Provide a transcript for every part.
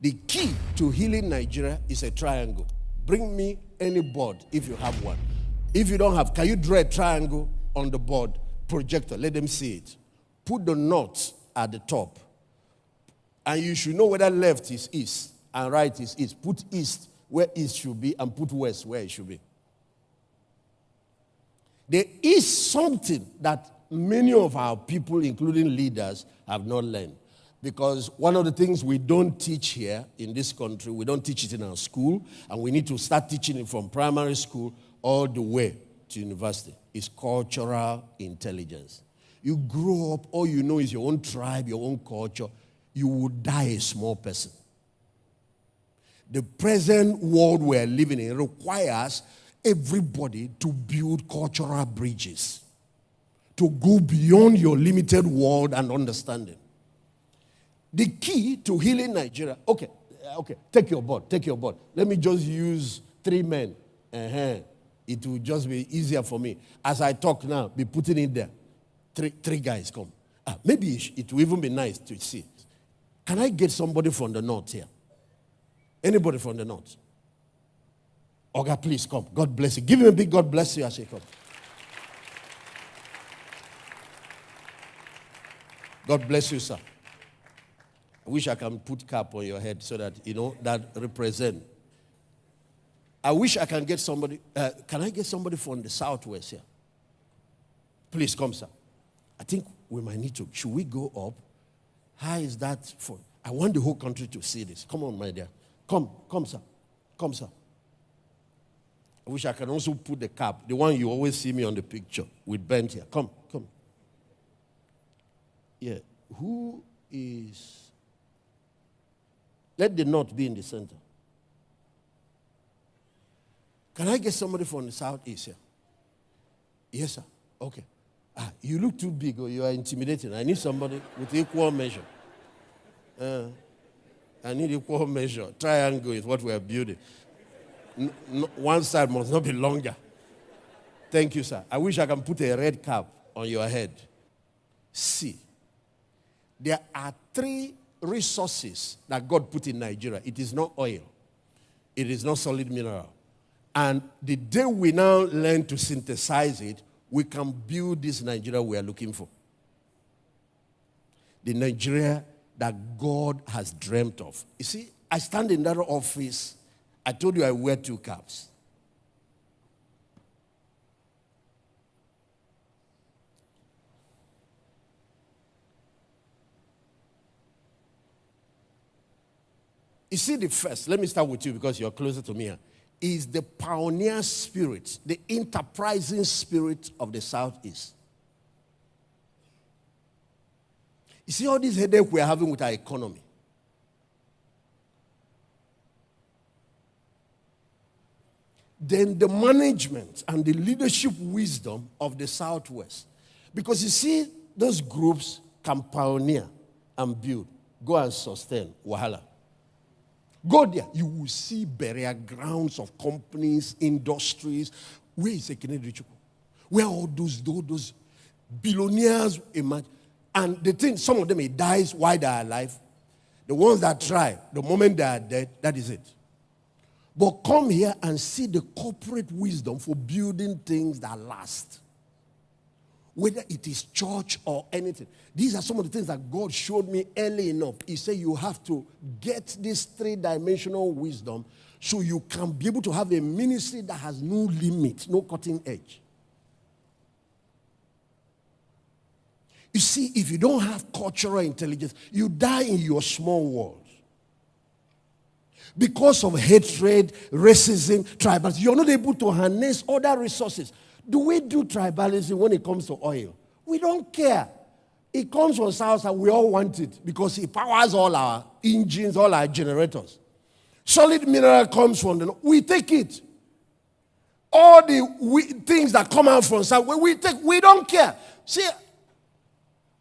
The key to healing Nigeria is a triangle. Bring me any board if you have one. If you don't have, can you draw a triangle on the board? Projector, let them see it. Put the north at the top. And you should know whether left is east and right is east. Put east where east should be and put west where it should be. There is something that many of our people, including leaders, have not learned. Because one of the things we don't teach here in this country, we don't teach it in our school, and we need to start teaching it from primary school all the way to university, is cultural intelligence. You grow up, all you know is your own tribe, your own culture. You will die a small person. The present world we're living in requires everybody to build cultural bridges, to go beyond your limited world and understanding. The key to healing Nigeria, okay, take your board. Let me just use 3 men. It will just be easier for me. As I talk now, be putting in there. Three guys come. Maybe it will even be nice to see. Can I get somebody from the north here? Anybody from the north? Oga, please come. God bless you. Give him a big God bless you as he comes. God bless you, sir. I wish I can put cap on your head so that, that represent. I wish I can get somebody. Can I get somebody from the southwest here? Please come, sir. I think we might need to. Should we go up? How is that for? I want the whole country to see this. Come on, my dear. Come, sir. Come, sir. I wish I can also put the cap, the one you always see me on the picture with Bent here. Come. Yeah. Who is... Let the north be in the center. Can I get somebody from the southeast here? Yes, sir. Okay. You look too big or you are intimidating. I need somebody with equal measure. I need equal measure. Triangle is what we are building. One side must not be longer. Thank you, sir. I wish I can put a red cap on your head. See, there are 3 resources that God put in Nigeria. It is not oil. It is not solid mineral. And the day we now learn to synthesize it, we can build this Nigeria we are looking for. The Nigeria that God has dreamt of. You see, I stand in that office. I told you I wear 2 caps. You see, the first, let me start with you because you're closer to me here, is the pioneer spirit, the enterprising spirit of the Southeast. You see all this headache we're having with our economy. Then the management and the leadership wisdom of the Southwest. Because you see, those groups can pioneer and build, go and sustain wahala. Go there, you will see burial grounds of companies, industries. Where is Ekenedi Chukwu? Where all those billionaires emerge? And the thing, some of them, it dies while they are alive. The ones that try, the moment they are dead, that is it. But come here and see the corporate wisdom for building things that last. Whether it is church or anything. These are some of the things that God showed me early enough. He said you have to get this 3-dimensional wisdom so you can be able to have a ministry that has no limit, no cutting edge. You see, if you don't have cultural intelligence, you die in your small world. Because of hatred, racism, tribalism, you're not able to harness other resources. Do we do tribalism when it comes to oil? We don't care. It comes from South and we all want it because it powers all our engines, all our generators. Solid mineral comes from the north. We take it. All the things that come out from South, we don't care. See,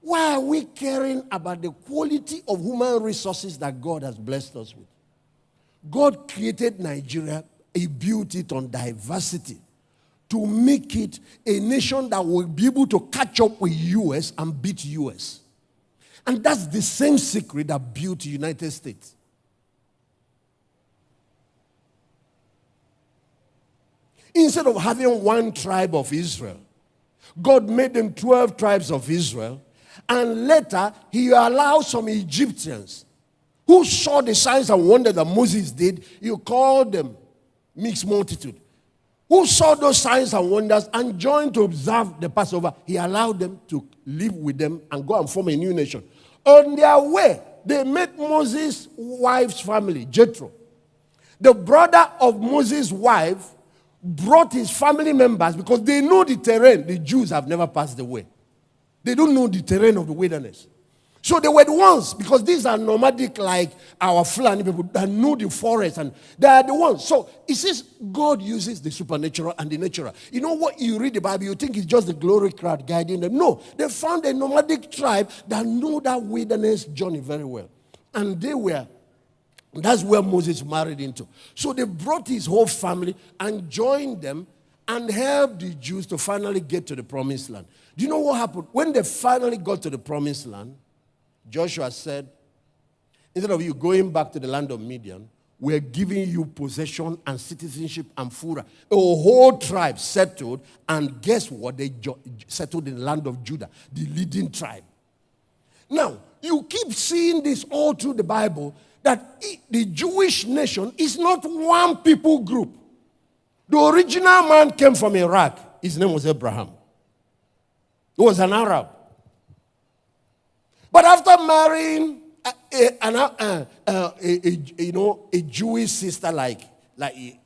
why are we caring about the quality of human resources that God has blessed us with? God created Nigeria, He built it on diversity to make it a nation that will be able to catch up with US and beat US. And that's the same secret that built the United States. Instead of having one tribe of Israel, God made them 12 tribes of Israel. And later, he allowed some Egyptians who saw the signs and wonders that Moses did. You call them mixed multitude. Who saw those signs and wonders and joined to observe the Passover. He allowed them to live with them and go and form a new nation. On their way, they met Moses' wife's family, Jethro. The brother of Moses' wife brought his family members because they know the terrain. The Jews have never passed the way. They don't know the terrain of the wilderness. So they were the ones, because these are nomadic like our Fulani people that know the forest, and they are the ones. So it says God uses the supernatural and the natural. You know what, you read the Bible, you think it's just the glory crowd guiding them. No, they found a nomadic tribe that knew that wilderness journey very well. And that's where Moses married into. So they brought his whole family and joined them and helped the Jews to finally get to the promised land. Do you know what happened? When they finally got to the promised land, Joshua said, instead of you going back to the land of Midian, we're giving you possession and citizenship and fura. A whole tribe settled, and guess what? They settled in the land of Judah, the leading tribe. Now, you keep seeing this all through the Bible, that the Jewish nation is not one people group. The original man came from Iraq. His name was Abraham. He was an Arab. But after marrying a Jewish sister like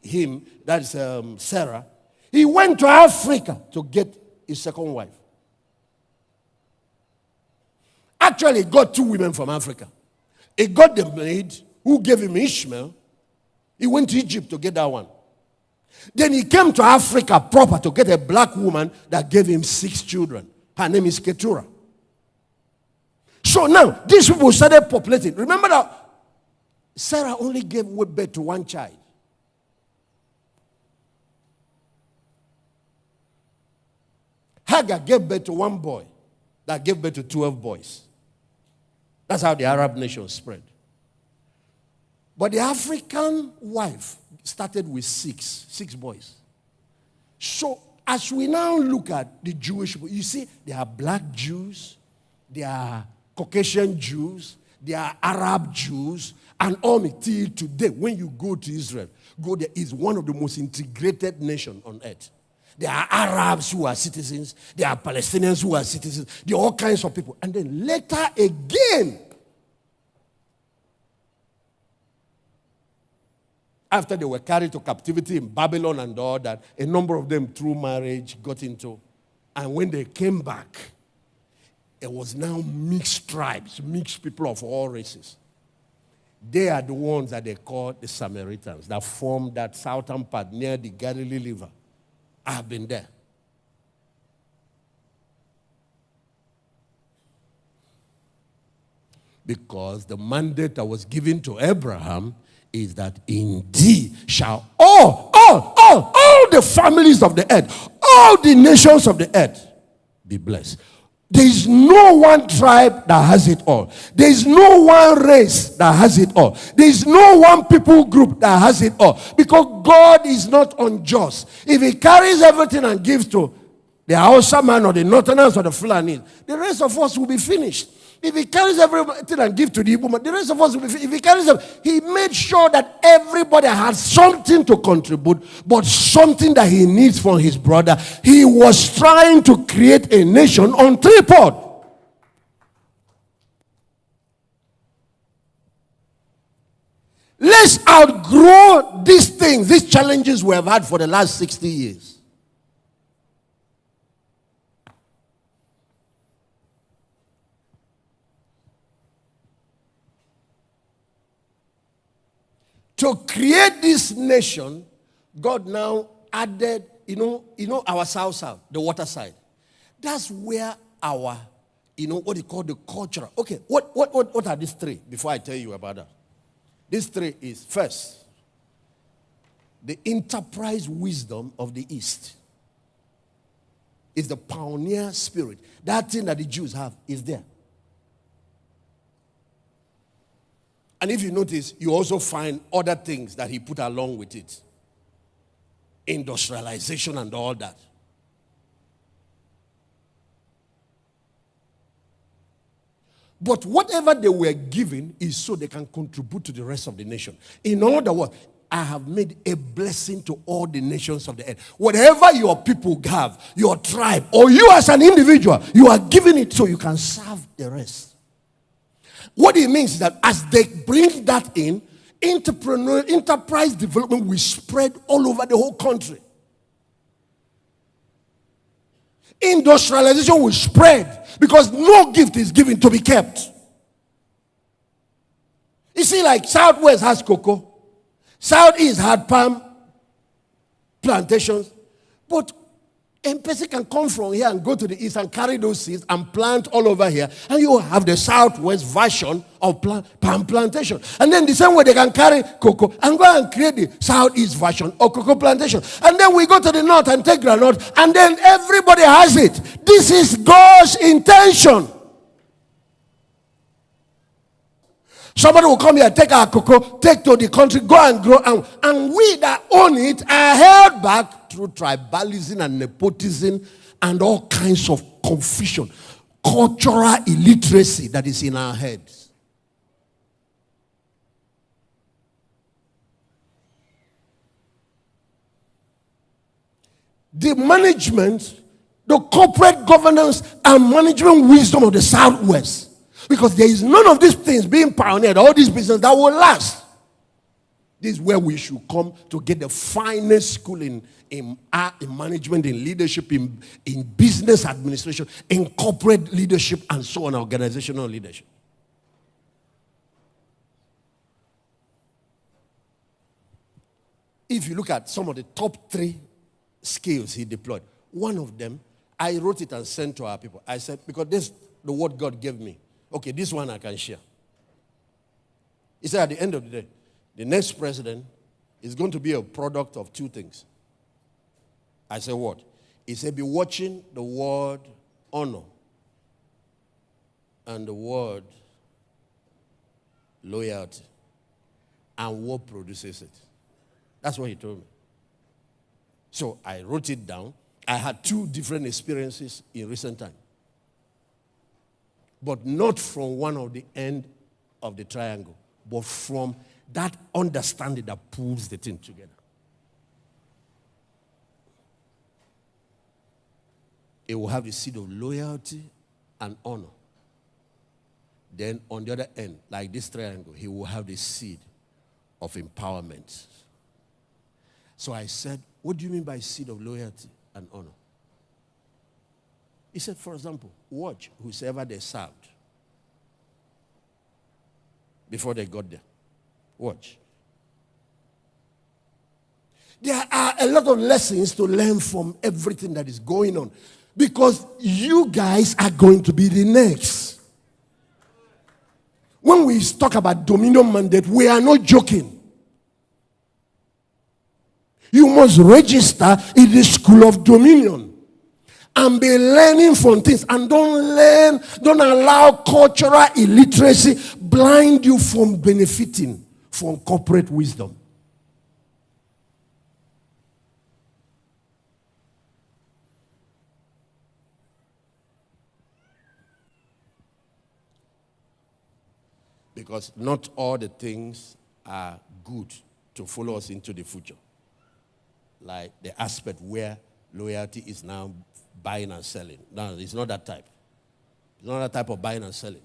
him, that's Sarah, he went to Africa to get his second wife. Actually, he got two women from Africa. He got the maid who gave him Ishmael. He went to Egypt to get that one. Then he came to Africa proper to get a black woman that gave him 6 children. Her name is Keturah. So now, these people started populating. Remember that Sarah only gave birth to one child. Hagar gave birth to one boy that gave birth to 12 boys. That's how the Arab nation spread. But the African wife started with 6 boys. So as we now look at the Jewish people, you see there are black Jews, there are Caucasian Jews, there are Arab Jews, and all till today, when you go to Israel, go there is one of the most integrated nations on earth. There are Arabs who are citizens, there are Palestinians who are citizens, there are all kinds of people. And then later again, after they were carried to captivity in Babylon and all that, a number of them through marriage got into, and when they came back, it was now mixed tribes, mixed people of all races. They are the ones that they call the Samaritans that form that southern part near the Galilee River. I have been there. Because the mandate that was given to Abraham is that indeed shall all the families of the earth, all the nations of the earth be blessed. There is no one tribe that has it all. There is no one race that has it all. There is no one people group that has it all. Because God is not unjust. If he carries everything and gives to the Hausa man or the Northerners or the Fulani, the rest of us will be finished. If he carries everything and gives to the Igbo man, the rest of us will be finished. If he carries them, he made sure that everybody has something to contribute, but something that he needs from his brother. He was trying to create a nation on tripod. Let's outgrow these things, these challenges we have had for the last 60 years. To create this nation, God now added, you know our south, the water side. That's where our, what they call the cultural. Okay, what are these 3 before I tell you about that? These 3 is, first, the enterprise wisdom of the East. It's the pioneer spirit. That thing that the Jews have is there. And if you notice, you also find other things that he put along with it. industrialization and all that. But whatever they were given is so they can contribute to the rest of the nation. In other words, I have made a blessing to all the nations of the earth. Whatever your people have, your tribe, or you as an individual, you are giving it so you can serve the rest. What it means is that as they bring that in, enterprise development will spread all over the whole country. Industrialization will spread because no gift is given to be kept. You see, like Southwest has cocoa, Southeast had palm plantations, but a person can come from here and go to the east and carry those seeds and plant all over here, and you have the Southwest version of palm plantation. And then the same way they can carry cocoa and go and create the Southeast version of cocoa plantation. And then we go to the north and take granite, and then everybody has it. This is God's intention. Somebody will come here, take our cocoa, take to the country, go and grow, and we that own it are held back through tribalism and nepotism and all kinds of confusion, cultural illiteracy that is in our heads. The management, the corporate governance and management wisdom of the Southwest. Because there is none of these things being pioneered, all these business that will last. This is where we should come to get the finest school in management, in leadership, in business administration, in corporate leadership, and so on, organizational leadership. If you look at some of the top 3 skills he deployed, one of them, I wrote it and sent to our people. I said, because this is the word God gave me. Okay, this one I can share. He said at the end of the day, the next president is going to be a product of 2 things. I said, what? He said, be watching the word honor and the word loyalty and what produces it. That's what he told me. So I wrote it down. I had 2 different experiences in recent time. But not from one of the end of the triangle, but from that understanding that pulls the thing together. It will have a seed of loyalty and honor. Then on the other end, like this triangle, he will have the seed of empowerment. So I said, what do you mean by seed of loyalty and honor? He said, for example, watch whosoever they served before they got there. Watch. There are a lot of lessons to learn from everything that is going on, because you guys are going to be the next. When we talk about dominion mandate, we are not joking. You must register in the school of dominion and be learning from things, and don't allow cultural illiteracy blind you from benefiting from corporate wisdom. Because not all the things are good to follow us into the future. Like the aspect where loyalty is now buying and selling. No, it's not that type. It's not that type of buying and selling.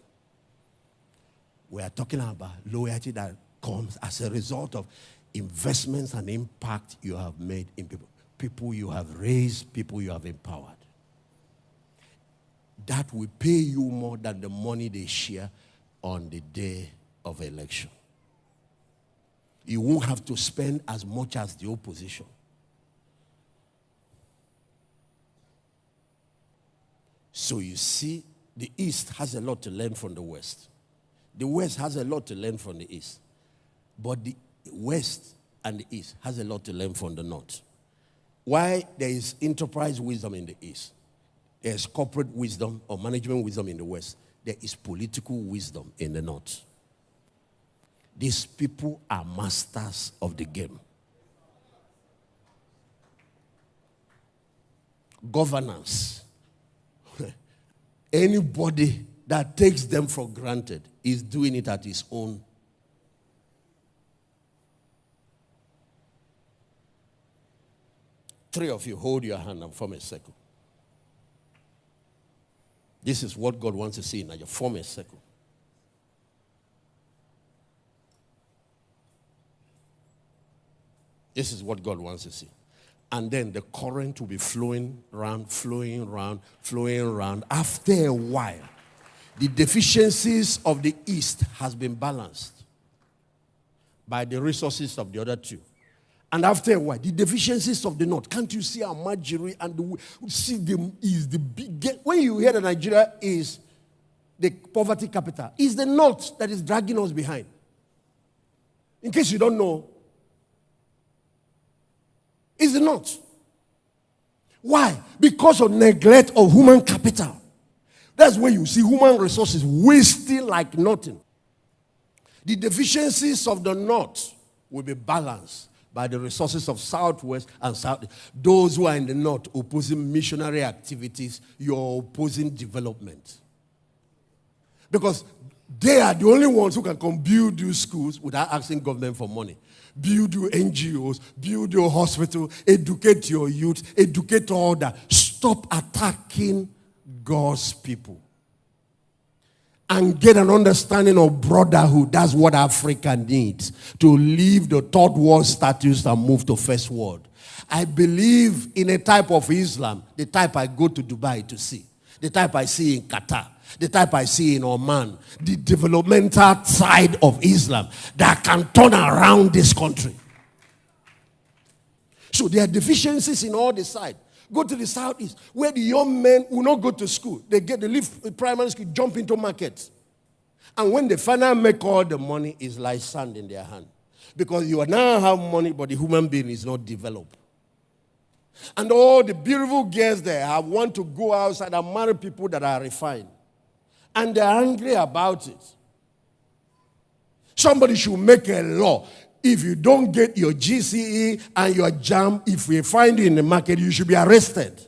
We are talking about loyalty that comes as a result of investments and impact you have made in people. People you have raised, people you have empowered. That will pay you more than the money they share on the day of election. You won't have to spend as much as the opposition. So you see, the East has a lot to learn from the West. The West has a lot to learn from the East. But the West and the East has a lot to learn from the North. Why there is enterprise wisdom in the East, there is corporate wisdom or management wisdom in the West, there is political wisdom in the North. These people are masters of the game. governance. Anybody that takes them for granted is doing it at his own. Three of you hold your hand and form a circle. This is what God wants to see now. You form a circle. This is what God wants to see. And then the current will be flowing around, flowing around, flowing around. After a while, the deficiencies of the East has been balanced by the resources of the other two. And after a while, the deficiencies of the North. Can't you see our Algeria and see them is the biggest? When you hear that Nigeria is the poverty capital, it's the North that is dragging us behind. In case you don't know, it's the North. Why? Because of neglect of human capital. That's where you see human resources wasting like nothing. The deficiencies of the North will be balanced by the resources of Southwest and South. Those who are in the North opposing missionary activities, you're opposing development. Because they are the only ones who can come build these schools without asking government for money. Build your NGOs, build your hospital, educate your youth, educate all that. Stop attacking God's people. And get an understanding of brotherhood. That's what Africa needs. To leave the third world status and move to first world. I believe in a type of Islam, the type I go to Dubai to see. The type I see in Qatar. The type I see in Oman. The developmental side of Islam that can turn around this country. So there are deficiencies in all the sides. Go to the southeast, where the young men will not go to school. They leave primary school, jump into markets. And when they finally make all the money, it's like sand in their hand. Because you now have money, but the human being is not developed. And all the beautiful girls there have want to go outside and marry people that are refined. And they're angry about it. Somebody should make a law. If you don't get your GCE and your JAM, if we find you in the market, you should be arrested.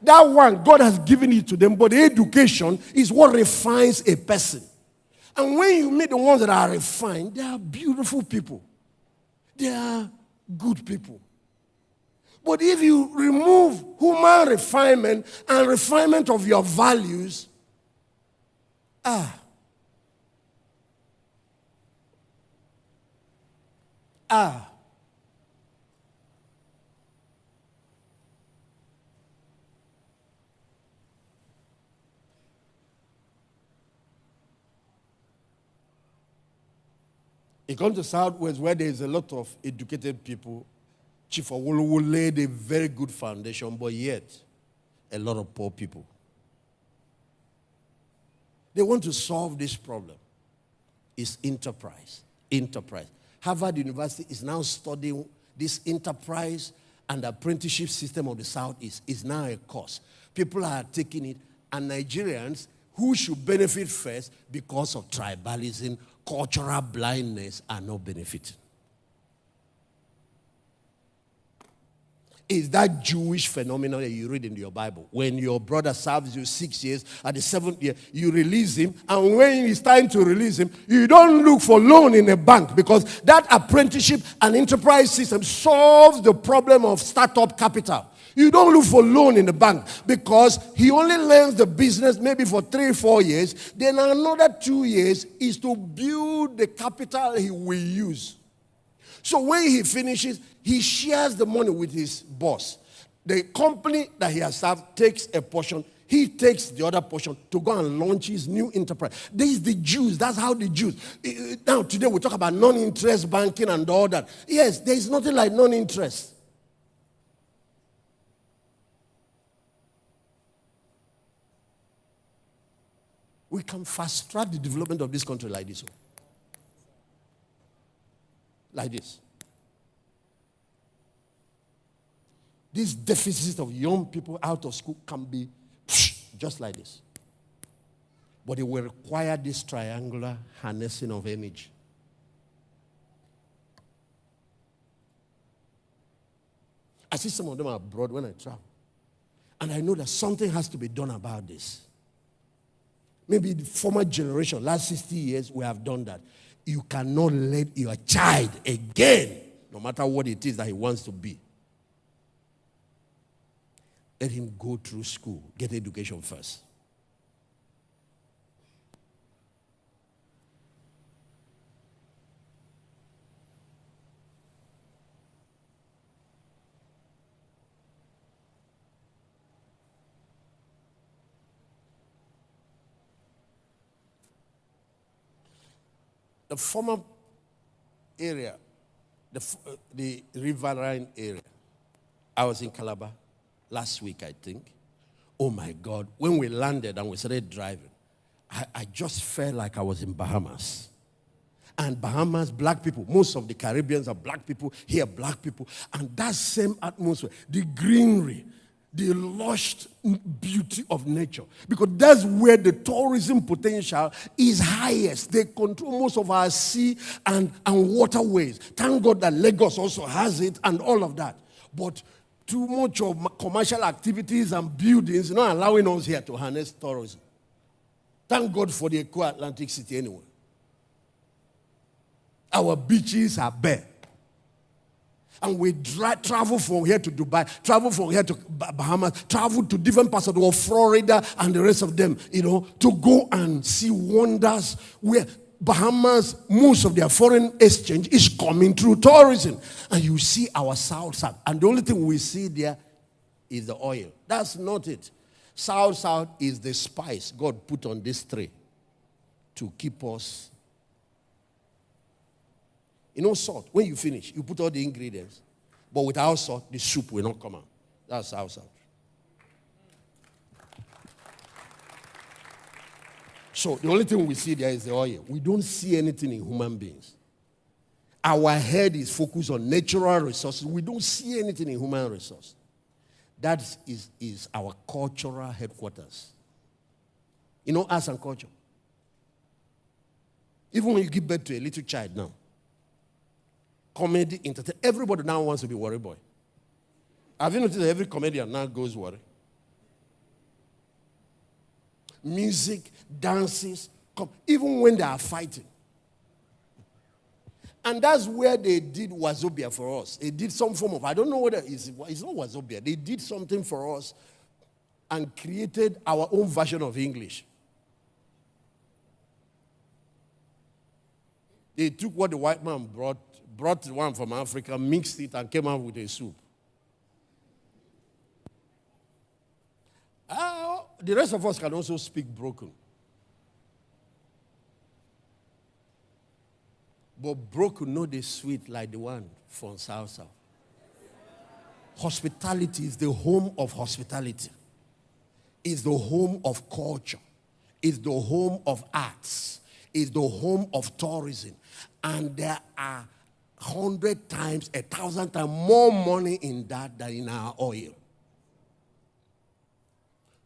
That one, God has given it to them, but education is what refines a person. And when you meet the ones that are refined, they are beautiful people. They are good people. But if you remove human refinement and refinement of your values, it comes to Southwest where there is a lot of educated people. Chief Ogbueli laid a very good foundation, but yet a lot of poor people. They want to solve this problem. It's enterprise. Enterprise. Harvard University is now studying this enterprise and apprenticeship system of the Southeast. Is now a course. People are taking it, and Nigerians who should benefit first because of tribalism, cultural blindness, are not benefiting. Is that Jewish phenomenon that you read in your Bible? When your brother serves you 6 years, at the 7th year, you release him. And when it's time to release him, you don't look for loan in a bank, because that apprenticeship and enterprise system solves the problem of startup capital. You don't look for loan in the bank, because he only learns the business maybe for 3-4 years. Then another 2 years is to build the capital he will use. So when he finishes, he shares the money with his boss. The company that he has served takes a portion. He takes the other portion to go and launch his new enterprise. This is the Jews. That's how the Jews. Now, today we talk about non-interest banking and all that. Yes, there is nothing like non-interest. We can fast-track the development of this country like this. Like this. This deficit of young people out of school can be just like this. But it will require this triangular harnessing of energy. I see some of them abroad when I travel. And I know that something has to be done about this. Maybe the former generation, last 60 years, we have done that. You cannot let your child again, no matter what it is that he wants to be, let him go through school, get education first. The former area, the riverine area, I was in Calabar last week, I think. Oh my God, when we landed and we started driving, I just felt like I was in Bahamas. And Bahamas, black people, most of the Caribbeans are black people, here black people. And that same atmosphere, the greenery, the lush beauty of nature. Because that's where the tourism potential is highest. They control most of our sea and waterways. Thank God that Lagos also has it and all of that. But too much of commercial activities and buildings not allowing us here to harness tourism. Thank God for the Eco-Atlantic City anyway. Our beaches are bare. And we travel from here to Dubai, travel from here to Bahamas, travel to different parts of the world, Florida and the rest of them, to go and see wonders where Bahamas, most of their foreign exchange is coming through tourism. And you see our South. And the only thing we see there is the oil. That's not it. South is the spice God put on this tray to keep us. Salt, when you finish, you put all the ingredients. But without salt, the soup will not come out. That's South. So the only thing we see there is the oil. We don't see anything in human beings. Our head is focused on natural resources. We don't see anything in human resources. That is our cultural headquarters. Arts and culture. Even when you give birth to a little child now, comedy, entertainment, everybody now wants to be worry boy. Have you noticed that every comedian now goes worry? Music, dances, even when they are fighting. And that's where they did Wazobia for us. They did some form of, I don't know whether it's not Wazobia. They did something for us and created our own version of English. They took what the white man brought one from Africa, mixed it, and came out with a soup. The rest of us can also speak broken. But broken, no, they sweet like the one from South. Hospitality is the home of hospitality. It's the home of culture. It's the home of arts. It's the home of tourism. And there are 100 times, 1,000 times more money in that than in our oil.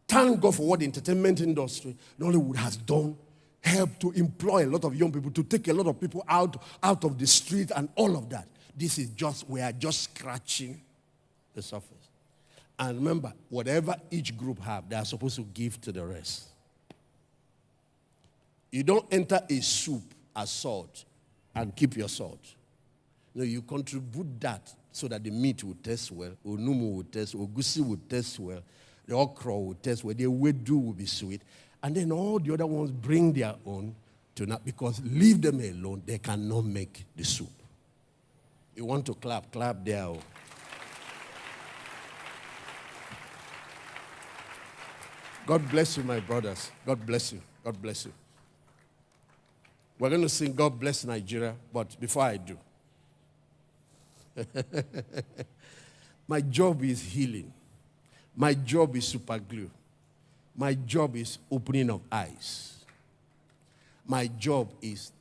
Thank God for what the entertainment industry, Nollywood, has done. Helped to employ a lot of young people, to take a lot of people out of the street and all of that. We are just scratching the surface. And remember, whatever each group have, they are supposed to give to the rest. You don't enter a soup as salt and keep your salt. No, you contribute that so that the meat will taste well, onumu will taste well, ogusi will taste well, the okra will taste well, the ewedu will be sweet. And then all the other ones bring their own to not, because leave them alone, they cannot make the soup. You want to clap there. Oh. God bless you, my brothers. God bless you. God bless you. We're going to sing God Bless Nigeria, but before I do, my job is healing. My job is super glue. My job is opening of eyes. My job is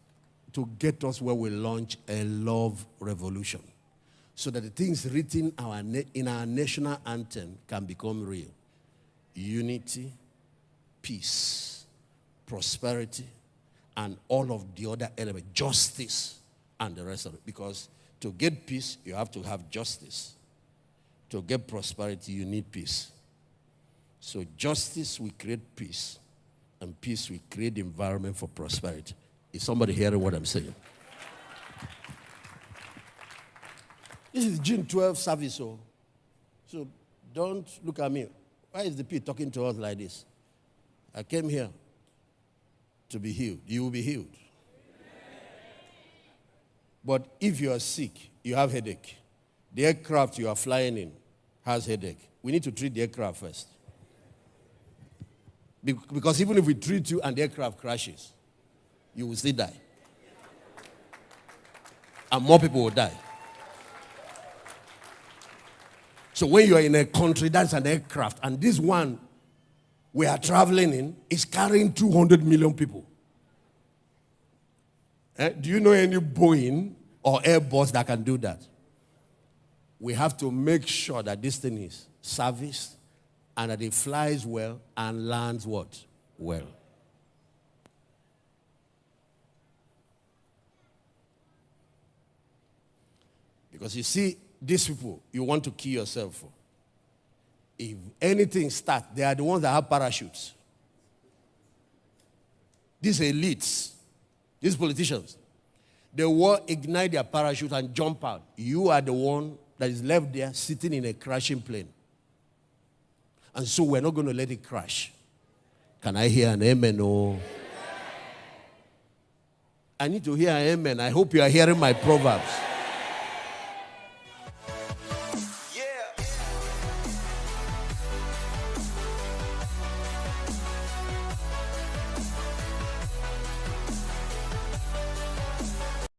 to get us where we launch a love revolution so that the things written in our national anthem can become real. Unity, peace, prosperity, and all of the other elements, justice, and the rest of it. Because to get peace, you have to have justice. To get prosperity, you need peace. So justice will create peace, and peace will create the environment for prosperity. Is somebody hearing what I'm saying? This is June 12th service, so don't look at me. Why is the P talking to us like this? I came here to be healed. You will be healed. But if you are sick, you have headache. The aircraft you are flying in has headache. We need to treat the aircraft first. Because even if we treat you and the aircraft crashes, you will still die. And more people will die. So when you are in a country, that's an aircraft. And this one we are traveling in is carrying 200 million people. Do you know any Boeing or Airbus that can do that? We have to make sure that this thing is serviced and that it flies well and lands what? Well. Because you see, these people, you want to kill yourself for. If anything starts, they are the ones that have parachutes. These elites, these politicians, they will ignite their parachute and jump out. You are the one that is left there sitting in a crashing plane. And so we're not going to let it crash. Can I hear an amen? Oh. I need to hear an amen. I hope you are hearing my proverbs.